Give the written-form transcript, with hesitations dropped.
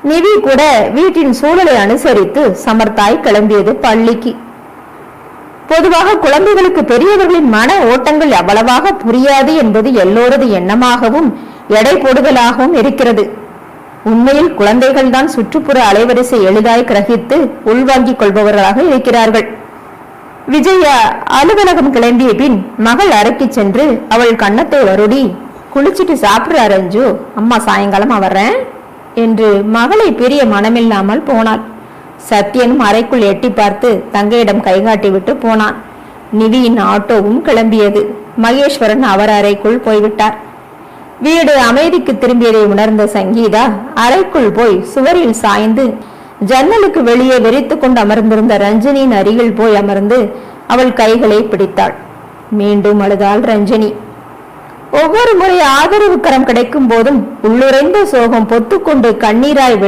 நிவி கூட வீட்டின் சூழலை அனுசரித்து சமர்த்தாய் கிளம்பியது பள்ளிக்கு. பொதுவாக குழந்தைகளுக்கு பெரியவர்களின் மன ஓட்டங்கள் எவ்வளவாக புரியாது என்பது எல்லோரது எண்ணமாகவும் எடை போடுதலாகவும் இருக்கிறது. உண்மையில் குழந்தைகள் தான் சுற்றுப்புற அலைவரிசை எளிதாய் கிரகித்து உள்வாங்கிக் கொள்பவர்களாக இருக்கிறார்கள். விஜயா அலுவலகம் கிளம்பிய பின் மகள் அறைக்கு சென்று அவள் கன்னத்தை வருடி, குளிச்சுட்டு சாப்பிடுற ரஞ்சு, அம்மா சாயங்காலமா வர்றேன் என்று மகளை பிரிய மனமில்லாமல் போனாள். சத்யனும் அறைக்குள் எட்டி பார்த்து தங்கையிடம் கைகாட்டி விட்டு போனான். நிவியின் ஆட்டோவும் கிளம்பியது. மகேஸ்வரன் அவர் அறைக்குள் போய்விட்டார். வீடு அமைதிக்கு திரும்பியதை உணர்ந்த சங்கீதா அறைக்குள் போய் சுவரில் சாய்ந்து ஜன்னலுக்கு வெளியே வெறித்து கொண்டு அமர்ந்திருந்த ரஞ்சனியின் அருகில் போய் அமர்ந்து அவள் கைகளை பிடித்தாள். மீண்டும் அழுதாள் ரஞ்சனி. ஒவ்வொரு முறை ஆதரவு கரம் கிடைக்கும் போதும் உள்ளுரைந்த சோகம் பொத்துக்கொண்டு கண்ணீராய்